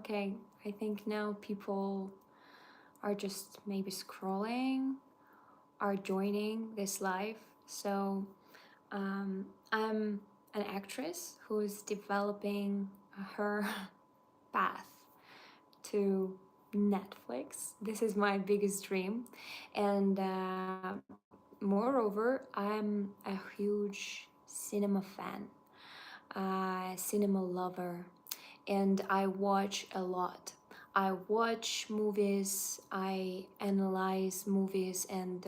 okay, I think now people are just maybe scrolling, are joining this live. So I'm an actress who is developing her path to Netflix. This is my biggest dream. And moreover, I'm a huge cinema fan, cinema lover, and I watch a lot. I watch movies, I analyze movies, and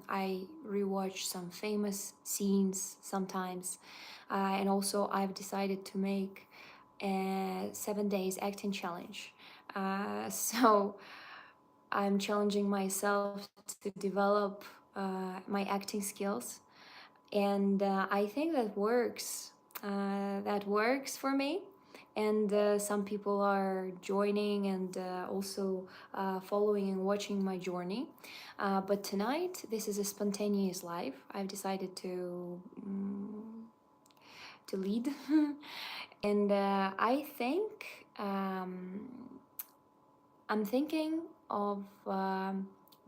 I rewatch some famous scenes sometimes. And also, I've decided to make a 7 days acting challenge. So I'm challenging myself to develop my acting skills, and I think that works. That works for me, and some people are joining and also following and watching my journey. But tonight, this is a spontaneous live. I've decided to lead, and I think I'm thinking of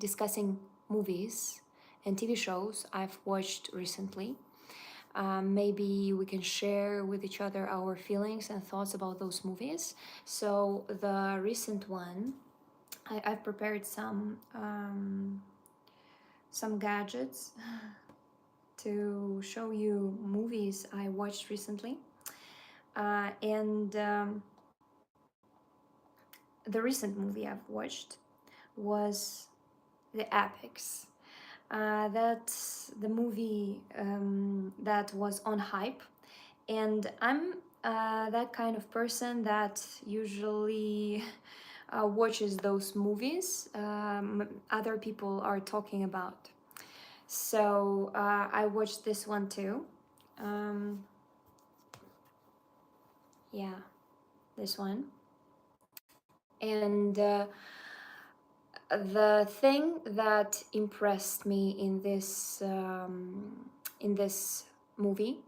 discussing movies and TV shows I've watched recently. Maybe we can share with each other our feelings and thoughts about those movies. So the recent one, I've prepared some gadgets to show you movies I watched recently. And the recent movie I've watched was The Apex. That's the movie that was on hype, and I'm that kind of person that usually watches those movies other people are talking about. So I watched this one too. Um, yeah, this one. And the thing that impressed me in this movie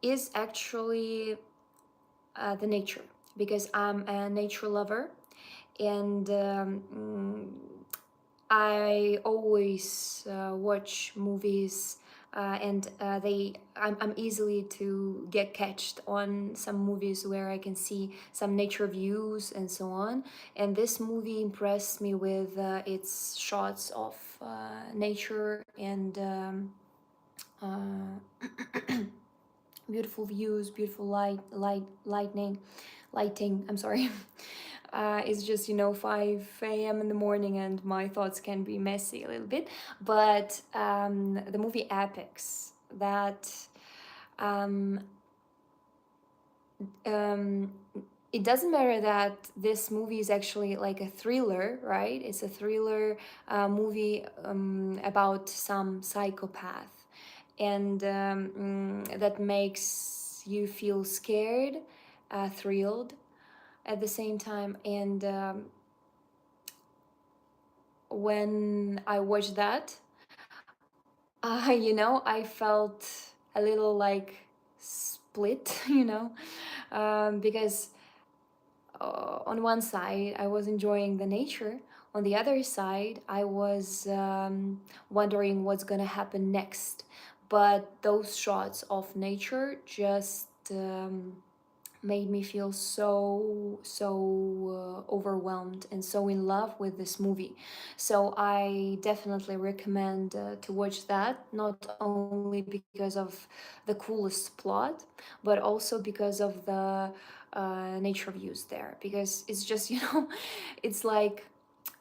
is actually the nature, because I'm a nature lover, and I always watch movies and I'm easily to get catched on some movies where I can see some nature views and so on. And this movie impressed me with its shots of nature and beautiful views, beautiful lighting. I'm sorry. It's just 5 a.m. in the morning, and my thoughts can be messy a little bit. But the movie Apex, that um, um, it doesn't matter that this movie is actually like a thriller, right? It's a thriller movie about some psychopath, and that makes you feel scared, thrilled at the same time. And when I watched that, I felt a little like split, because on one side I was enjoying the nature, on the other side I was wondering what's gonna happen next. But those shots of nature just made me feel so overwhelmed and so in love with this movie. So I definitely recommend to watch that, not only because of the coolest plot, but also because of the nature views there, because it's just it's like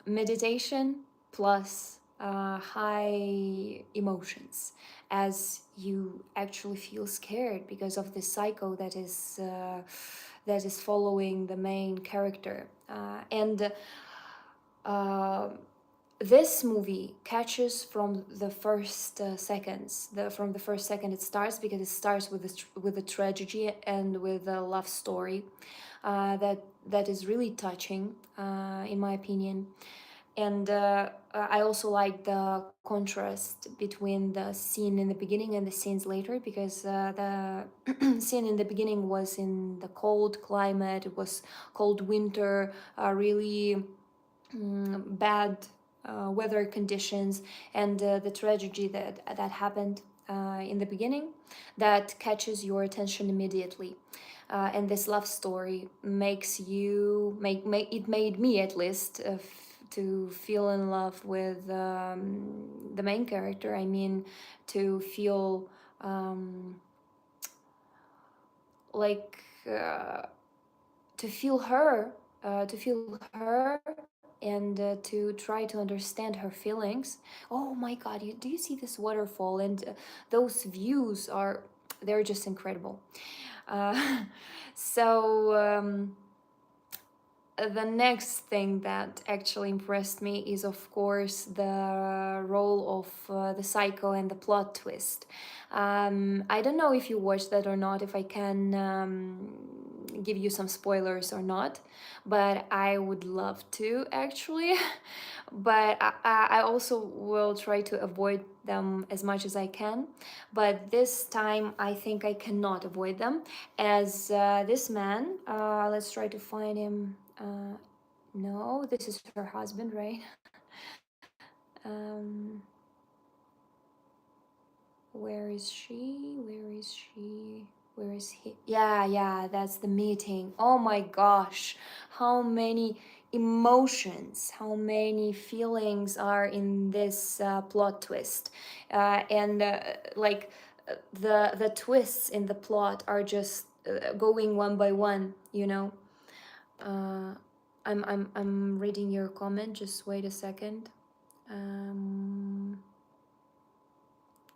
meditation plus high emotions, as you actually feel scared because of the psycho that is following the main character. And this movie catches from the first seconds. From the first second it starts, because it starts with a tragedy and with a love story that is really touching, in my opinion. And I also like the contrast between the scene in the beginning and the scenes later, because the scene in the beginning was in the cold climate, it was cold winter, really bad weather conditions, and the tragedy that happened in the beginning, that catches your attention immediately. And this love story makes you make it made me, at least, to feel in love with the main character. I mean, to feel like to feel her, and to try to understand her feelings. Oh my God! Do you see this waterfall? And those views are, they're just incredible. Uh, so. The next thing that actually impressed me is, of course, the role of the psycho and the plot twist. I don't know if you watched that or not, if I can give you some spoilers or not, but I would love to, actually. But I also will try to avoid them as much as I can. But this time, I think I cannot avoid them, as this man, let's try to find him. No, this is her husband, right? Um, where is she? Where is she? Where is he? Yeah, yeah, that's the meeting. Oh my gosh, how many emotions, how many feelings are in this plot twist, and like the twists in the plot are just going one by one. You know. Uh, I'm reading your comment. Just wait a second. Um,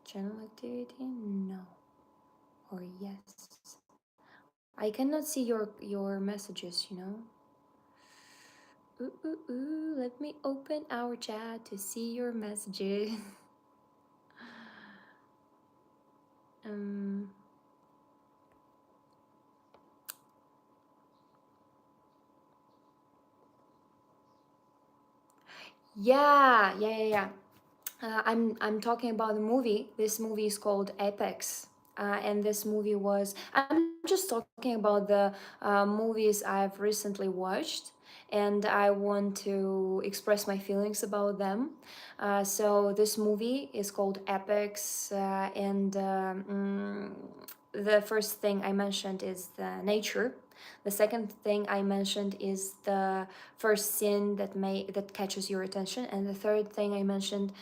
channel activity? No. Or yes. I cannot see your messages, you know. Ooh, ooh, ooh. Let me open our chat to see your messages. um. Yeah, yeah, yeah, yeah. I'm talking about the movie. This movie is called Apex. And this movie was, I'm just talking about the movies I've recently watched, and I want to express my feelings about them. So this movie is called Apex, and the first thing I mentioned is the nature. The second thing I mentioned is the first scene that catches your attention, and the third thing I mentioned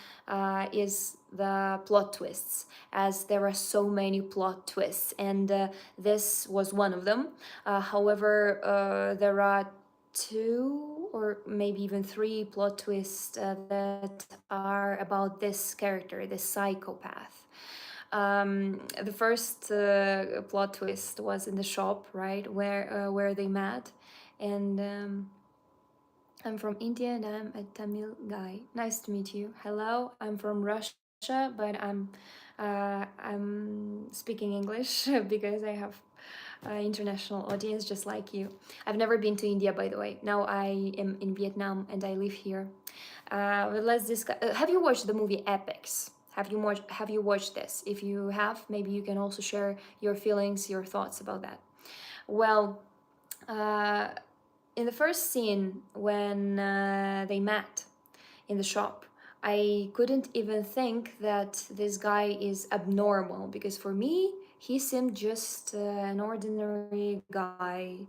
is the plot twists, as there are so many plot twists, and this was one of them. However, there are two or maybe even three plot twists that are about this character, this psychopath. The first plot twist was in the shop, right, where they met, and I'm from India and I'm a Tamil guy. Nice to meet you. Hello, I'm from Russia, but I'm speaking English because I have an international audience just like you. I've never been to India, by the way. Now I am in Vietnam and I live here. But let's discuss. Have you watched the movie Epics? Have you watched this? If you have, maybe you can also share your feelings, your thoughts about that. Well, uh, in the first scene when they met in the shop, I couldn't even think that this guy is abnormal, because for me he seemed just an ordinary guy,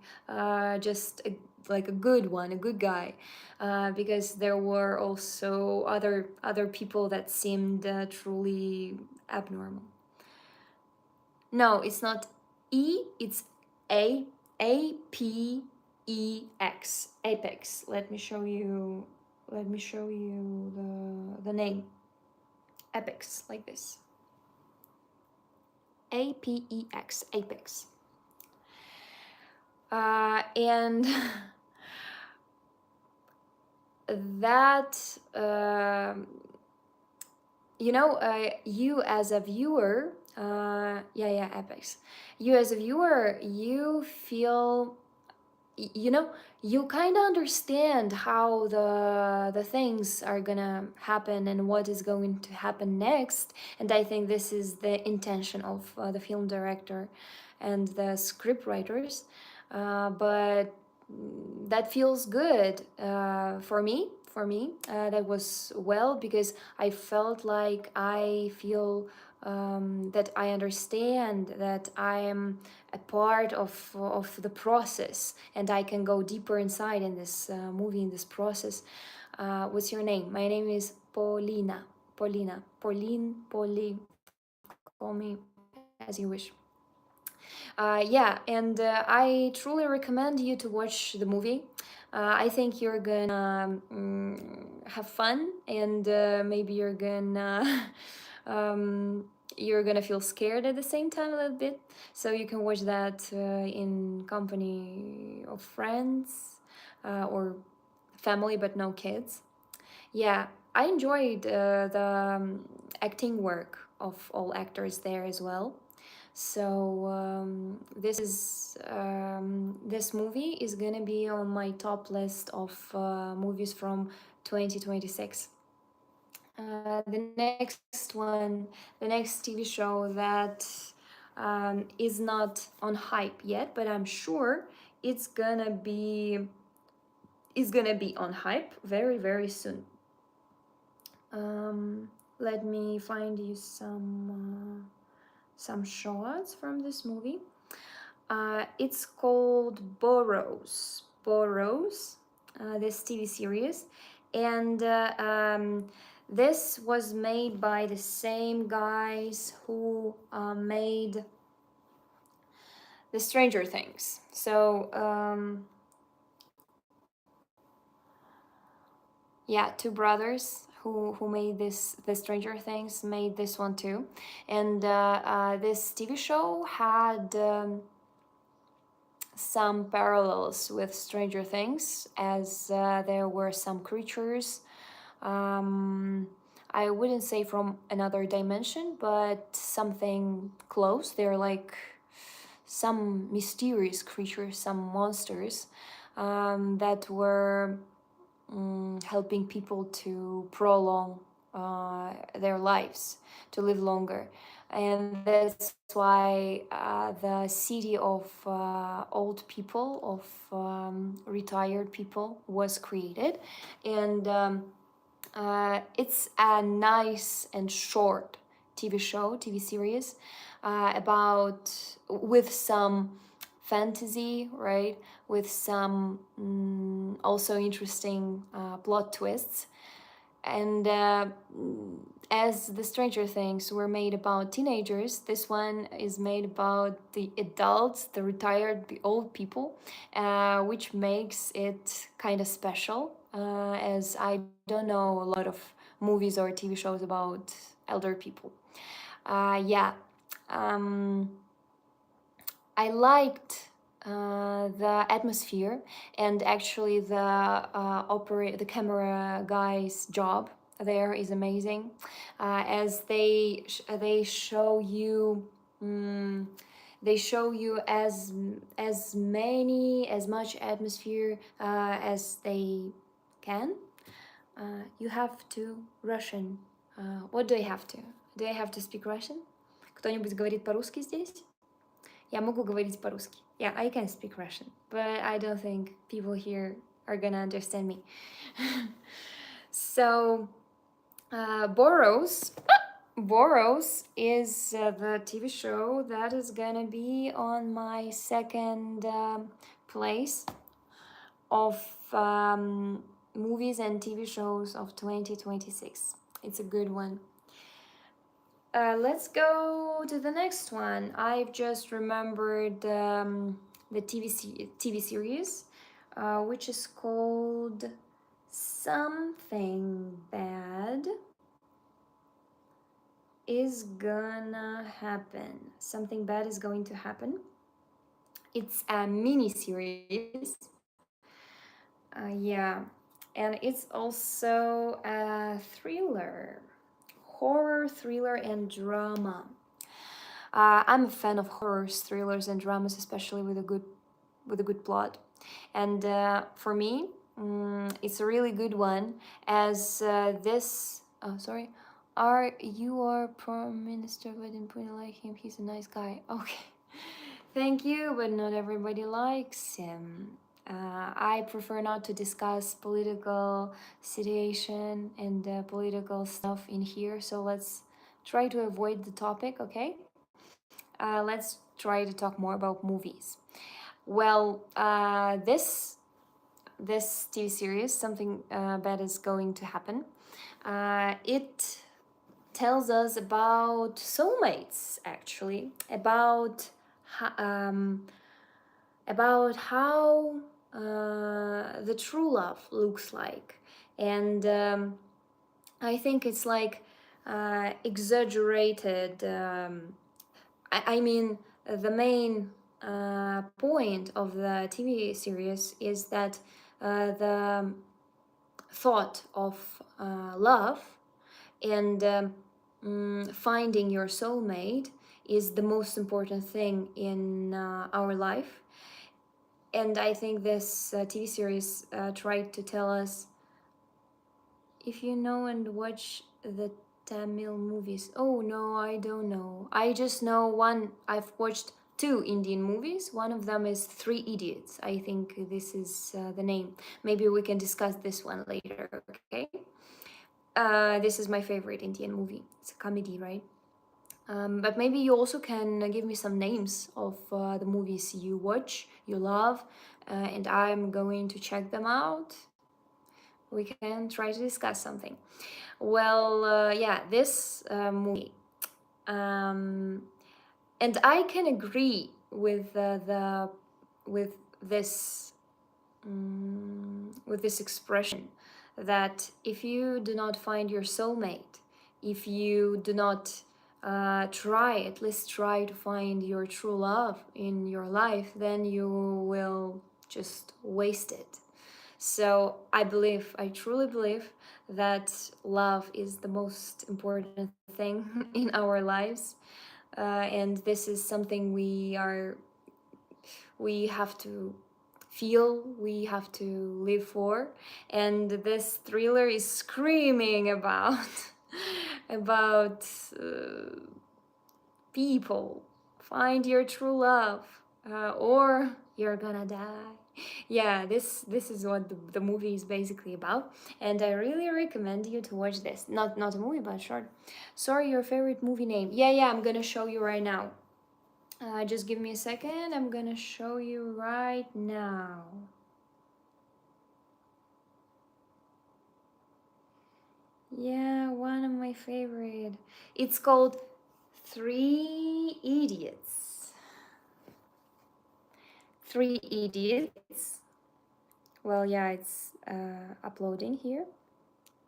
just like a good one, a good guy, because there were also other people that seemed truly abnormal. No, it's not E, it's A, APEX. Apex. Let me show you the name. Apex, like this. APEX, Apex. And that you as a viewer, yeah, Apex. You as a viewer, you feel you know, you kind of understand how the things are gonna happen and what is going to happen next. And I think this is the intention of the film director and the script writers. But that feels good for me. That was well, because I felt like I feel that I understand, that I am a part of the process, and I can go deeper inside in this movie, in this process. What's your name? My name is Paulina. Pauline, Polly. Call me as you wish. Yeah, and I truly recommend you to watch the movie. I think you're gonna have fun, and maybe um, you're gonna feel scared at the same time a little bit. So you can watch that in company of friends or family, but no kids. Yeah, I enjoyed the acting work of all actors there as well. So this movie is gonna be on my top list of movies from 2026. The next TV show that is not on hype yet, but I'm sure it's gonna be on hype very very soon. Um, Let me find you some shots from this movie. It's called Burrows. Burrows, this TV series, and this was made by the same guys who made the Stranger Things. So yeah, two brothers who made the Stranger Things made this one too, and this TV show had some parallels with Stranger Things, as there were some creatures. Um, I wouldn't say from another dimension, but something close. They're like some mysterious creatures, some monsters that were helping people to prolong their lives, to live longer. And that's why the city of old people, of retired people, was created. And it's a nice and short TV series about, with some fantasy, right? With some also interesting plot twists. And as the Stranger Things were made about teenagers, this one is made about the adults, the retired, the old people, which makes it kind of special, as I don't know a lot of movies or TV shows about elder people. Yeah, um, I liked the atmosphere, and actually the camera guy's job there is amazing, as they show you. They show you as much atmosphere as they can. You have to Russian. What do I have to? Do I have to speak Russian? Кто-нибудь говорит по-русски здесь? Я могу говорить по-русски. Yeah, I can speak Russian, but I don't think people here are gonna understand me. So, Boros. Boros is the TV show that is gonna be on my second place of movies and TV shows of 2026. It's a good one. Let's go to the next one. I've just remembered the TV series, which is called Something Bad is Gonna Happen. Something Bad is Going to Happen. It's a mini series. Yeah, and it's also a thriller, horror, thriller, and drama. I'm a fan of horrors, thrillers, and dramas, especially with a good plot. And for me, it's a really good one, as this. Oh, sorry. Are Prime Minister, but didn't really like him. He's a nice guy. Okay. Thank you, but not everybody likes him. I prefer not to discuss political situation and political stuff in here, so let's try to avoid the topic, okay? Let's try to talk more about movies. Well, this TV series, something bad is going to happen. It tells us about soulmates, actually, about how the true love looks like, and I think it's like exaggerated. I mean, the main point of the TV series is that the thought of love and finding your soulmate is the most important thing in our life. And I think this TV series tried to tell us, if you know and watch the Tamil movies. Oh no, I don't know. I just know one. I've watched two Indian movies. One of them is Three Idiots. I think this is the name. Maybe we can discuss this one later, okay? This is my favorite Indian movie. It's a comedy, right? But maybe you also can give me some names of the movies you watch, you love, and I'm going to check them out. We can try to discuss something. Well, yeah, this movie, um, and I can agree with the with this with this expression that if you do not find your soulmate, if you do not at least try to find your true love in your life, then you will just waste it. So I truly believe that love is the most important thing in our lives, and this is something we have to feel, we have to live for, and this thriller is screaming about about people. Find your true love, or you're gonna die. Yeah, this is what the movie is basically about, and I really recommend you to watch this. Not a movie, but a short. Sorry, your favorite movie name? Yeah, I'm gonna show you right now. Just give me a second. I'm gonna show you right now. Yeah, one of my favorite. It's called Three Idiots. Three Idiots. Well, yeah, it's uploading here.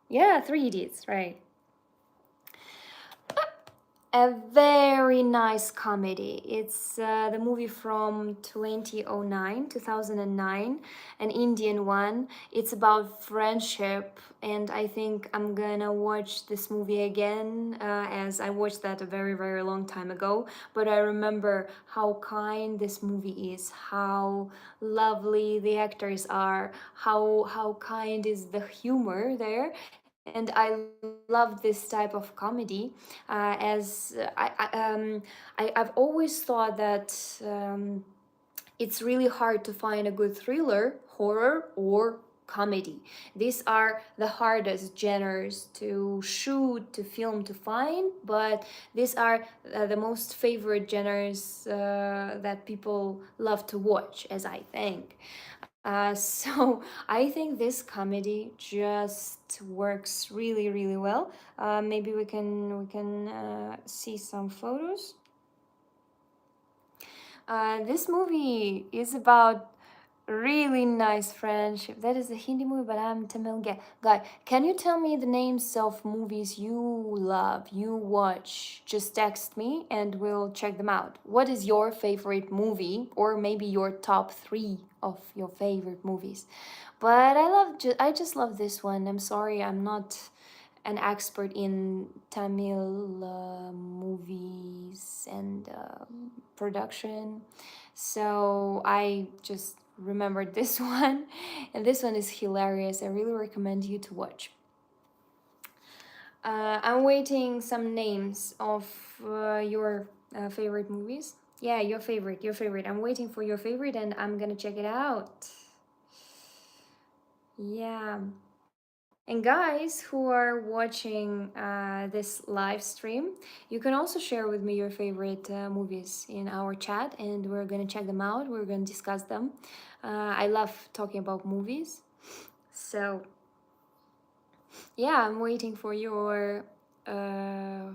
Yeah, Three Idiots, right. A very nice comedy. It's the movie from 2009, an Indian one. It's about friendship, and I think I'm gonna watch this movie again, as I watched that a very, very long time ago. But I remember how kind this movie is, how lovely the actors are, how kind is the humor there, and I love this type of comedy, as I've always thought that it's really hard to find a good thriller, horror, or comedy. These are the hardest genres to shoot, to film, to find, but these are the most favorite genres that people love to watch, as I think. So I think this comedy just works really, really well. Maybe we can see some photos. This movie is about really nice friendship. That is a Hindi movie, but I'm Tamil guy. Can you tell me the names of movies you love, you watch? Just text me and we'll check them out. What is your favorite movie, or maybe your top 3 of your favorite movies? But I just love this one. I'm sorry, I'm not an expert in Tamil movies and production. So I just remembered this one, and this one is hilarious. I really recommend you to watch. I'm waiting some names of your favorite movies. Yeah, your favorite, your favorite. I'm waiting for your favorite, and I'm gonna check it out. Yeah. And guys who are watching this live stream, you can also share with me your favorite movies in our chat, and we're gonna check them out. We're gonna discuss them. I love talking about movies, so yeah, I'm waiting for your uh,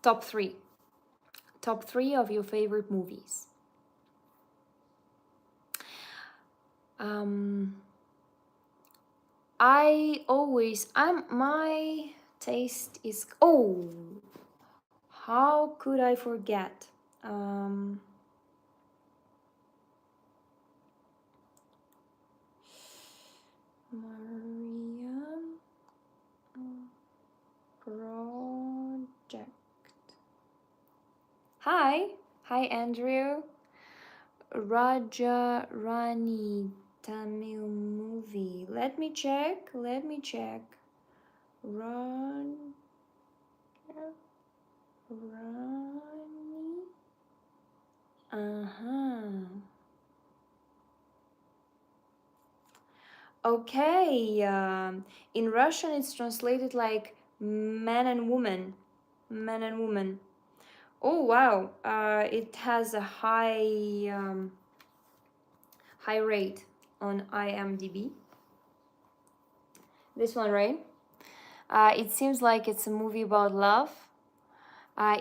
top three. Top three of your favorite movies. Um, my taste is, oh, how could I forget? Um, Maria Project. Hi Andrew. Raja Rani Tamil movie. Let me check. Raja Rani. Uh-huh. Okay. In Russian, it's translated like man and woman. Man and woman. Oh wow. It has a high rate on IMDb. This one, right? It seems like it's a movie about love.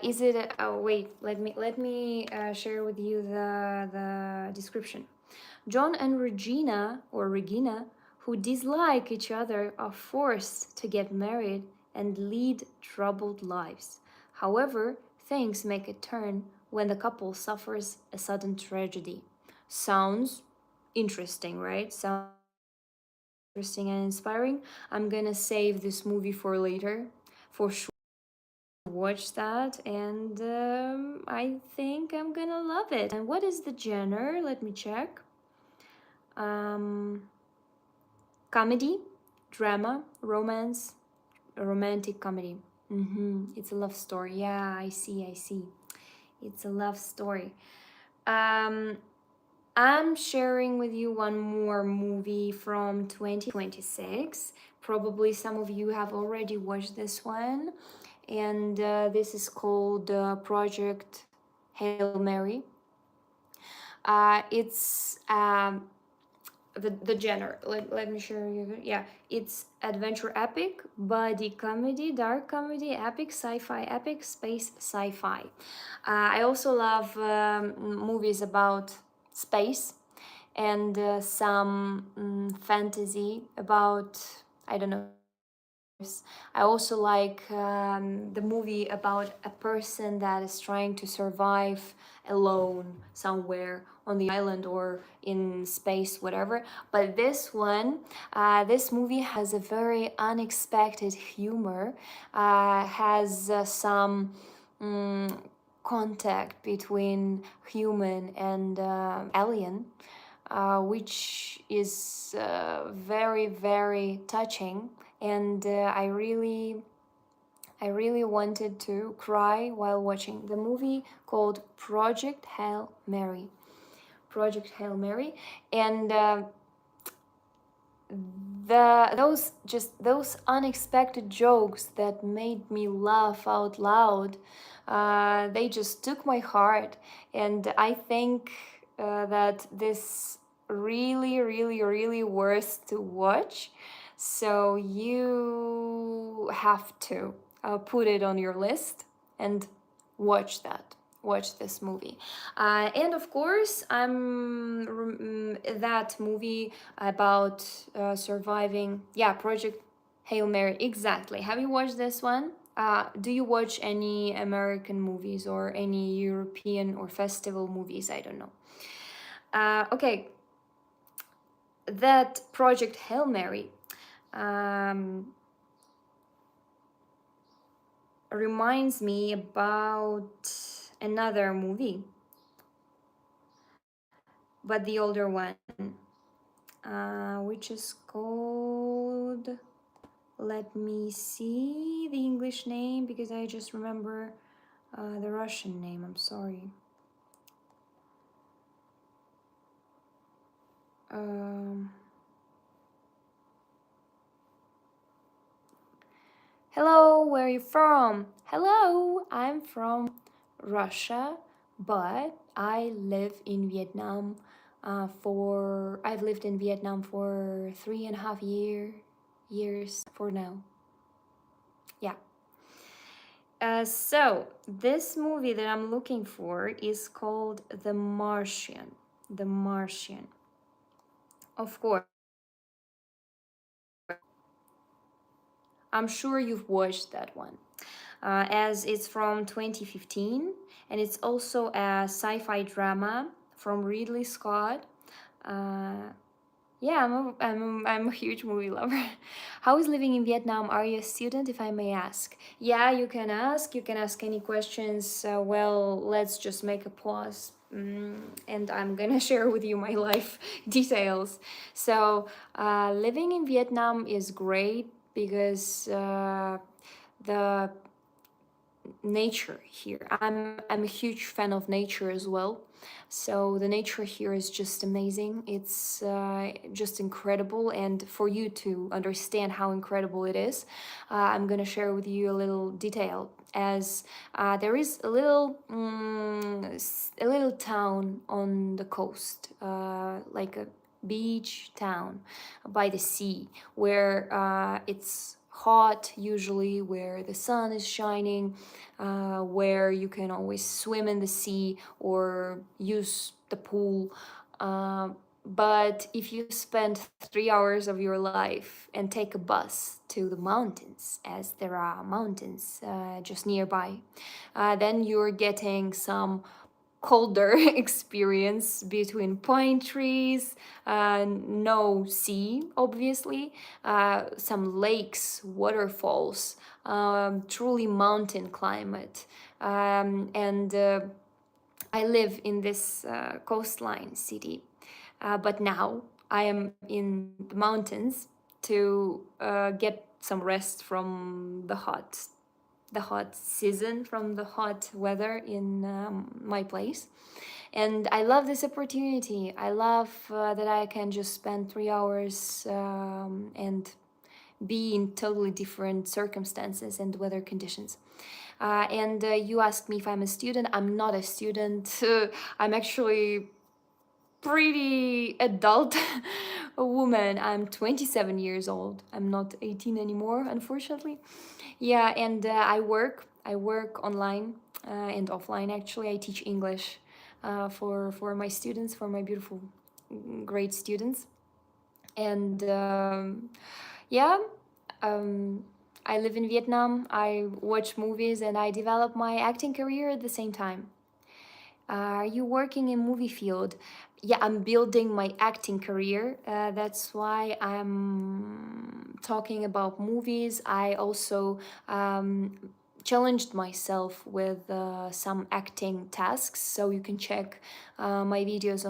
Is it? Oh wait. Let me share with you the description. John and Regina, who dislike each other, are forced to get married and lead troubled lives. However, things make a turn when the couple suffers a sudden tragedy. Sounds interesting, right? Sounds interesting and inspiring. I'm gonna save this movie for later, for sure. Watch that, and I think I'm gonna love it. And what is the genre? Let me check. Um, Comedy, drama, romance, romantic comedy. It's a love story. Yeah, I see. It's a love story. Um, I'm sharing with you one more movie from 2026. Probably some of you have already watched this one, and this is called Project Hail Mary. It's the genre. Let me share you. Yeah, it's adventure epic, buddy comedy, dark comedy, epic sci-fi, epic space sci-fi. I also love movies about space and some fantasy about, I don't know. I also like the movie about a person that is trying to survive alone somewhere on the island or in space, whatever. But this movie has a very unexpected humor, has some contact between human and alien, which is very, very touching. And I really wanted to cry while watching the movie called Project Hail Mary. Project Hail Mary, and those unexpected jokes that made me laugh out loud, they just took my heart, and I think that this really worth to watch. So you have to put it on your list and watch that. Watch this movie, and of course, that movie about surviving. Yeah, Project Hail Mary. Exactly. Have you watched this one? Do you watch any American movies or any European or festival movies? I don't know. Okay, that Project Hail Mary reminds me about another movie. but the older one, which is called, let me see the English name because I just remember the Russian name. I'm sorry. Um, Hello, where are you from? Hello, I'm from Russia, but I live in Vietnam. I've lived in Vietnam for 3.5 years for now. Yeah. So this movie that I'm looking for is called The Martian. The Martian. Of course, I'm sure you've watched that one. As it's from 2015, and it's also a sci-fi drama from Ridley Scott. Uh, yeah, I'm a huge movie lover. How is living in Vietnam? Are you a student, if I may ask? Yeah, you can ask. You can ask any questions. Well, let's just make a pause. And I'm gonna share with you my life details. So, living in Vietnam is great because the nature here. I'm a huge fan of nature as well. So the nature here is just amazing. It's just incredible. And for you to understand how incredible it is, I'm gonna share with you a little detail. As there is a little town on the coast, like a beach town by the sea, where it's hot usually, where the sun is shining, where you can always swim in the sea or use the pool. Uh, but if you spend 3 hours of your life and take a bus to the mountains, as there are mountains just nearby, then you're getting some colder experience between pine trees, no sea, obviously, some lakes, waterfalls, truly mountain climate. And I live in this coastline city, but now I am in the mountains to get some rest from the hot season, from the hot weather in my place. And I love this opportunity. I love that I can just spend 3 hours and be in totally different circumstances and weather conditions. And you asked me if I'm a student. I'm not a student. I'm actually pretty adult woman. I'm 27 years old. I'm not 18 anymore, unfortunately. Yeah, and I work online and offline. Actually, I teach English for my students, for my beautiful, great students. And yeah, um, I live in Vietnam. I watch movies and I develop my acting career at the same time. Are you working in movie field? Yeah, I'm building my acting career. That's why I'm talking about movies. I also challenged myself with some acting tasks, so you can check my videos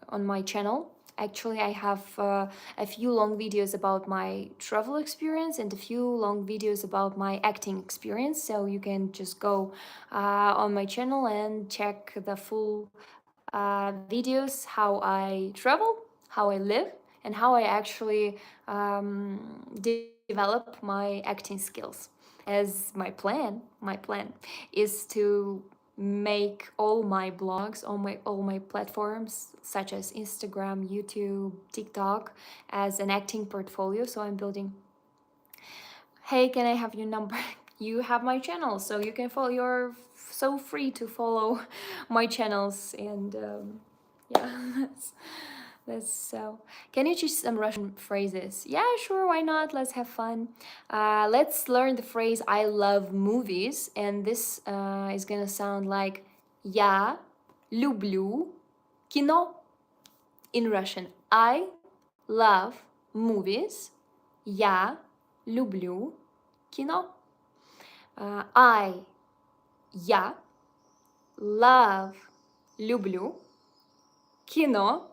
on my channel. Actually, I have a few long videos about my travel experience and a few long videos about my acting experience, so you can just go on my channel and check the full videos, how I travel, how I live, and how I actually develop my acting skills. As my plan is to make all my blogs on all my platforms such as Instagram, YouTube, TikTok as an acting portfolio. So I'm building. Hey, can I have your number? You have my channel, so you can follow. You're so free to follow my channels, and yeah, that's so. Can you teach some Russian phrases? Yeah, sure. Why not? Let's have fun. Let's learn the phrase "I love movies," and this is gonna sound like "Я люблю кино" in Russian. I love movies. Я люблю кино. I, я, love, люблю Kino,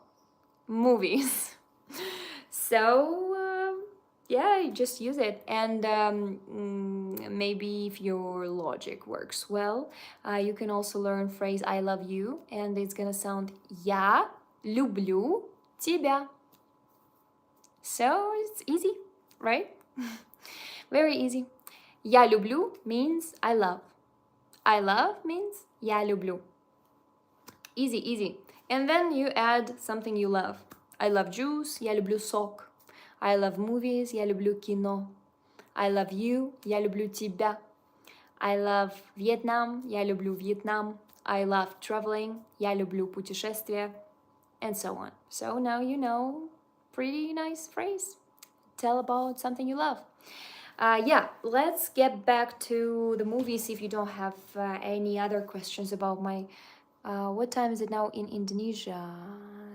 movies. So yeah, just use it. And maybe if your logic works well, you can also learn phrase I love you, and it's gonna sound Я люблю тебя. So it's easy, right? Very easy. Я люблю means I love. I love means я люблю. Easy, easy. And then you add something you love. I love juice, я люблю сок. I love movies, я люблю кино. I love you, я люблю тебя. I love Vietnam, я люблю Вьетнам. I love traveling, я люблю путешествия. And so on. So now you know, pretty nice phrase. Tell about something you love. Yeah, let's get back to the movies if you don't have any other questions about my... what time is it now in Indonesia?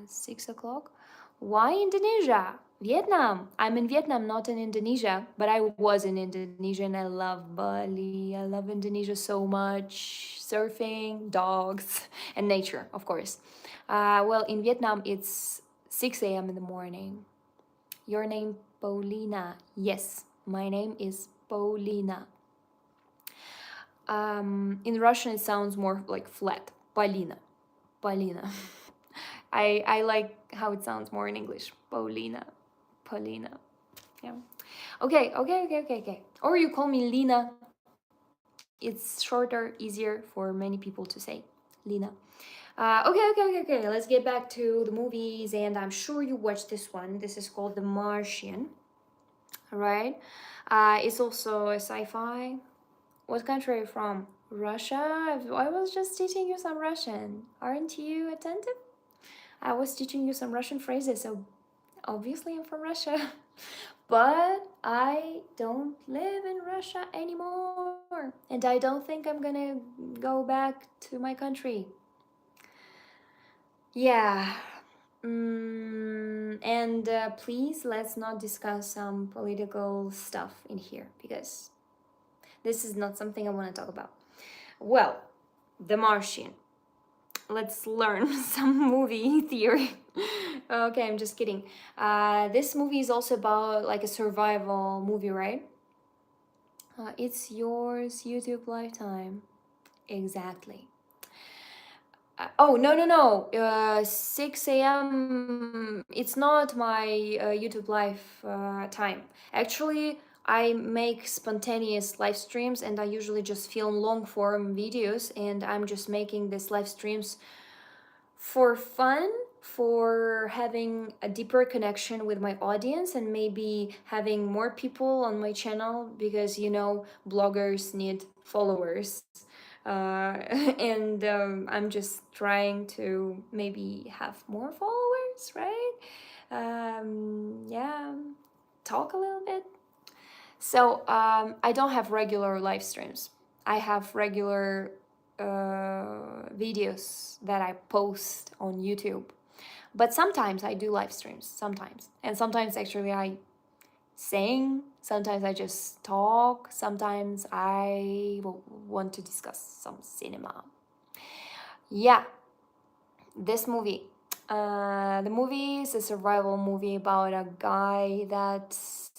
6 o'clock? Why Indonesia? Vietnam. I'm in Vietnam, not in Indonesia, but I was in Indonesia and I love Bali. I love Indonesia so much. Surfing, dogs, and nature, of course. Well, in Vietnam, it's 6 a.m. in the morning. Your name, Paulina. Yes, my name is Paulina. In Russian, it sounds more like flat. Полина. Полина. I like how it sounds more in English. Paulina. Paulina. Yeah. Okay. Or you call me Lina. It's shorter, easier for many people to say. Lina. Okay. Let's get back to the movies, and I'm sure you watched this one. This is called The Martian. Right? It's also a sci-fi. What country are you from? Russia? I was just teaching you some Russian. Aren't you attentive? I was teaching you some Russian phrases, so obviously I'm from Russia. But I don't live in Russia anymore. And I don't think I'm gonna go back to my country. Yeah. And please, let's not discuss some political stuff in here, because this is not something I want to talk about. Well, The Martian. Let's learn some movie theory. Okay, I'm just kidding. This movie is also about like a survival movie, right? It's yours, YouTube lifetime. Exactly. Oh, no. 6 a.m. It's not my YouTube live time. Actually, I make spontaneous live streams, and I usually just film long form videos, and I'm just making these live streams for fun, for having a deeper connection with my audience, and maybe having more people on my channel, because bloggers need followers. And I'm just trying to maybe have more followers, right? Yeah, talk a little bit. So I don't have regular live streams. I have regular videos that I post on YouTube. But sometimes I do live streams, sometimes. And sometimes actually I sing, sometimes I just talk, sometimes I want to discuss some cinema. Yeah, this movie. The movie is a survival movie about a guy that's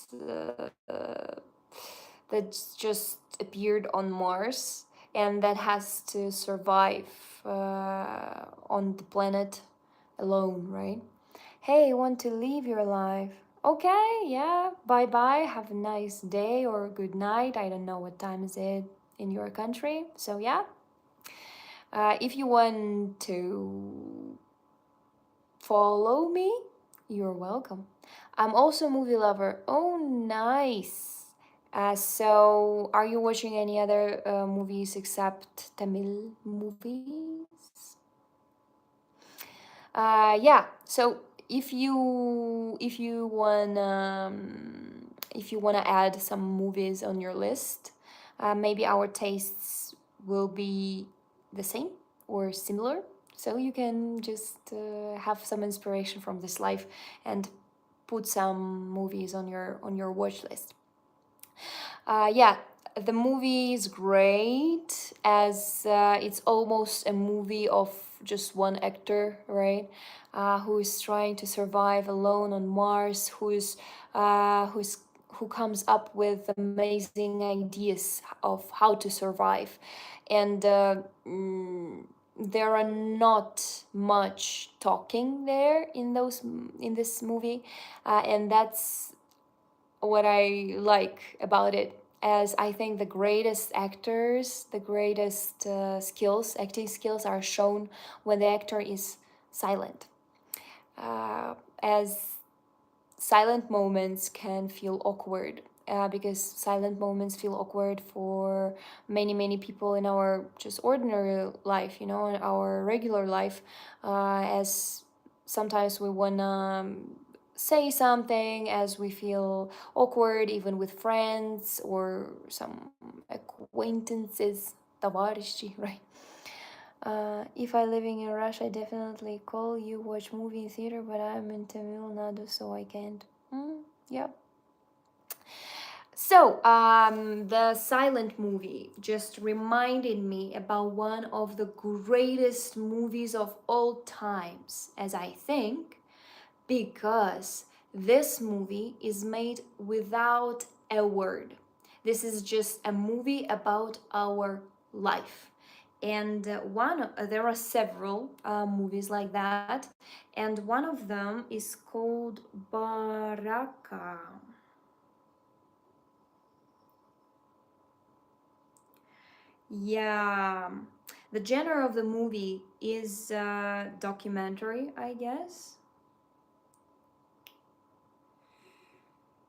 just appeared on Mars and that has to survive on the planet alone, right? Hey, want to live your life? Okay, yeah, bye bye, have a nice day or good night. I don't know what time is it in your country. So yeah, if you want to follow me, you're welcome. I'm also a movie lover. Oh, nice. So are you watching any other movies except Tamil movies? Yeah, so if you wanna add some movies on your list, maybe our tastes will be the same or similar, so you can just have some inspiration from this life and put some movies on your watch list. Yeah, the movie is great, as it's almost a movie of just one actor, right? Who is trying to survive alone on Mars, who comes up with amazing ideas of how to survive, and there are not much talking there in this movie, and that's what I like about it. As I think the greatest actors, the greatest acting skills, are shown when the actor is silent. As silent moments can feel awkward, because silent moments feel awkward for many people in our just ordinary life, in our regular life, as sometimes we wanna say something, as we feel awkward even with friends or some acquaintances, товарищи, right? If I living in Russia, I definitely call you watch movie in theater, but I'm in Tamil Nadu, so I can't. Yeah. So, the silent movie just reminded me about one of the greatest movies of all times, as I think, because this movie is made without a word. This is just a movie about our life. And there are several movies like that, and one of them is called Baraka. Yeah, the genre of the movie is documentary, I guess.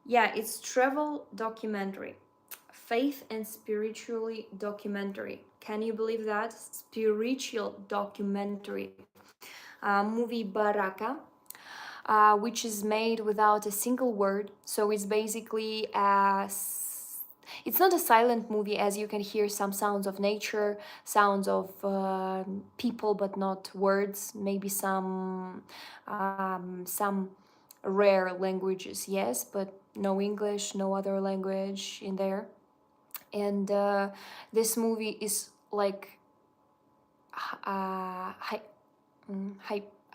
Yeah, it's travel documentary, faith and spiritually documentary. Can you believe that? Spiritual documentary. Movie Baraka, which is made without a single word. So it's basically it's not a silent movie, as you can hear some sounds of nature, sounds of people, but not words. Maybe some rare languages, yes, but no English, no other language in there. And this movie is like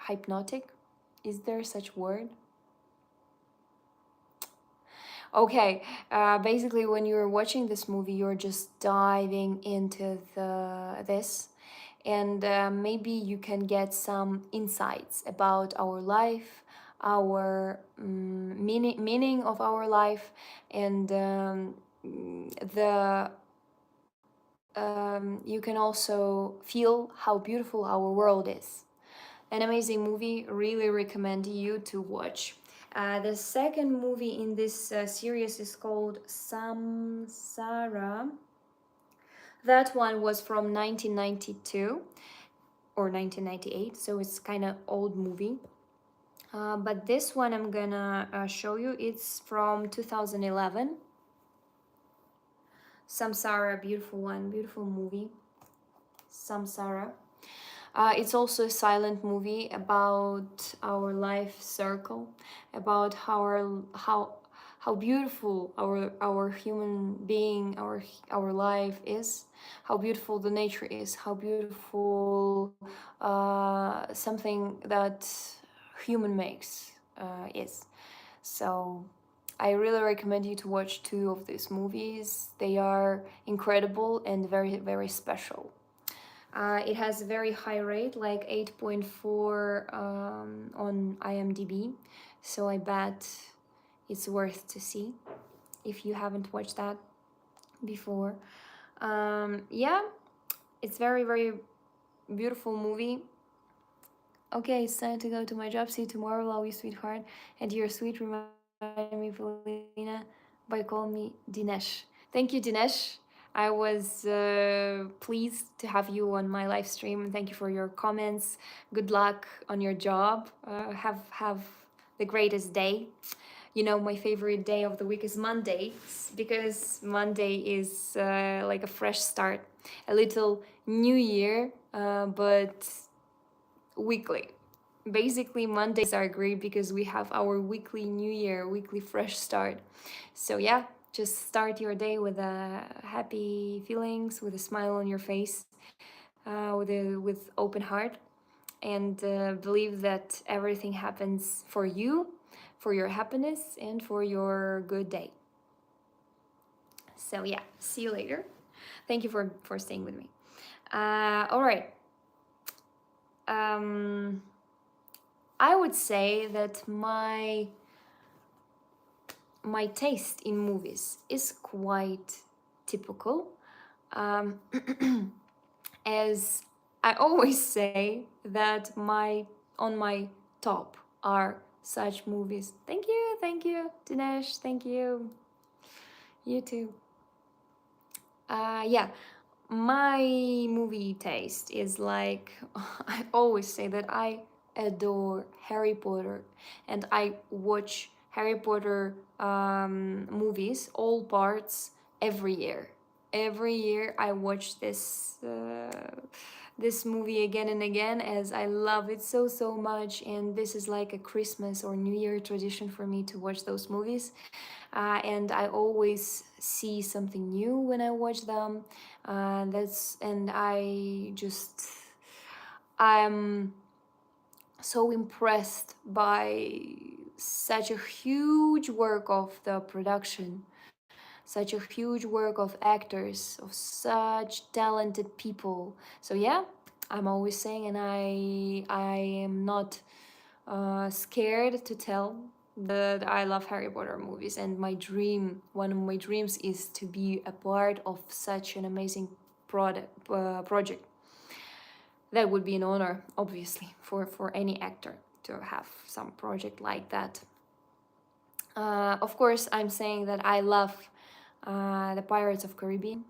hypnotic. Is there such word? Okay, basically when you're watching this movie, you're just diving into this, and maybe you can get some insights about our life, our meaning of our life, and the you can also feel how beautiful our world is. An amazing movie, really recommend you to watch. The second movie in this series is called Samsara. That one was from 1992 or 1998, so it's kind of old movie. But this one I'm gonna show you, it's from 2011. Samsara, beautiful one, beautiful movie. Samsara. It's also a silent movie about our life circle, about how beautiful our human being, our life is, how beautiful the nature is, how beautiful something that human makes is. So I really recommend you to watch two of these movies. They are incredible and very special. It has a very high rate, like 8.4 on IMDb. So I bet it's worth to see if you haven't watched that before. Yeah, it's very beautiful movie. Okay, it's time to go to my job. See you tomorrow. Love you, sweetheart. And you're sweet. Remind me, Polina, by calling me Dinesh. Thank you, Dinesh. I was pleased to have you on my live stream. Thank you for your comments. Good luck on your job. Have the greatest day. You know, my favorite day of the week is Monday, because Monday is like a fresh start, a little new year, but weekly. Basically, Mondays are great because we have our weekly new year, weekly fresh start. So yeah, just start your day with happy feelings, with a smile on your face, with open heart. and believe that everything happens for you, for your happiness, and for your good day. So yeah, see you later. Thank you for staying with me. All right. I would say that my taste in movies is quite typical. Um, as I always say that on my top are such movies. Thank you, Dinesh. Thank you. You too. Yeah, my movie taste is like I always say that I adore Harry Potter, and I watch Harry Potter movies, all parts, every year. Every year I watch this movie again and again, as I love it so much, and this is like a Christmas or New Year tradition for me to watch those movies. And I always see something new when I watch them. I'm so impressed by such a huge work of the production, such a huge work of actors, of such talented people. So yeah, I'm always saying, and I am not scared to tell that I love Harry Potter movies, and one of my dreams, is to be a part of such an amazing project. That would be an honor, obviously, for any actor to have some project like that. Of course, I'm saying that I love the Pirates of Caribbean,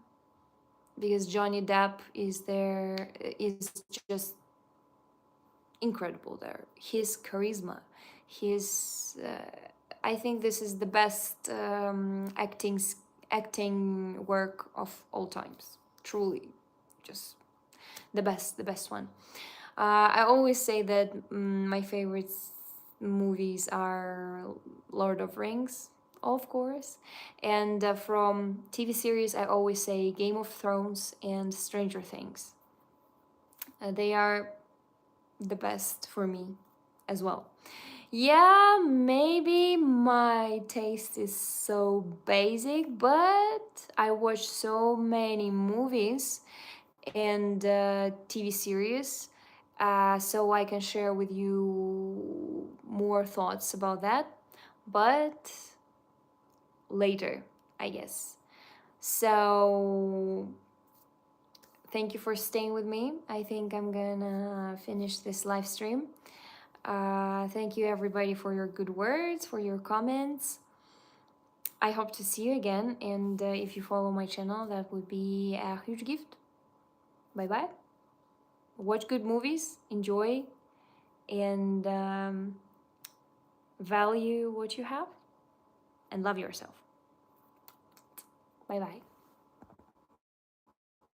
because Johnny Depp is just incredible there. His charisma, his I think this is the best acting work of all times. Truly, just the best one. I always say that my favorite movies are Lord of Rings, of course, and from TV series I always say Game of Thrones and Stranger Things. They are the best for me as well. Yeah, maybe my taste is so basic, but I watch so many movies and TV series, so I can share with you more thoughts about that, but later, I guess. So thank you for staying with me. I think I'm gonna finish this live stream. Thank you everybody for your good words, for your comments. I hope to see you again, and if you follow my channel, that would be a huge gift. Bye bye. Watch good movies, enjoy, and value what you have, and love yourself. Bye bye.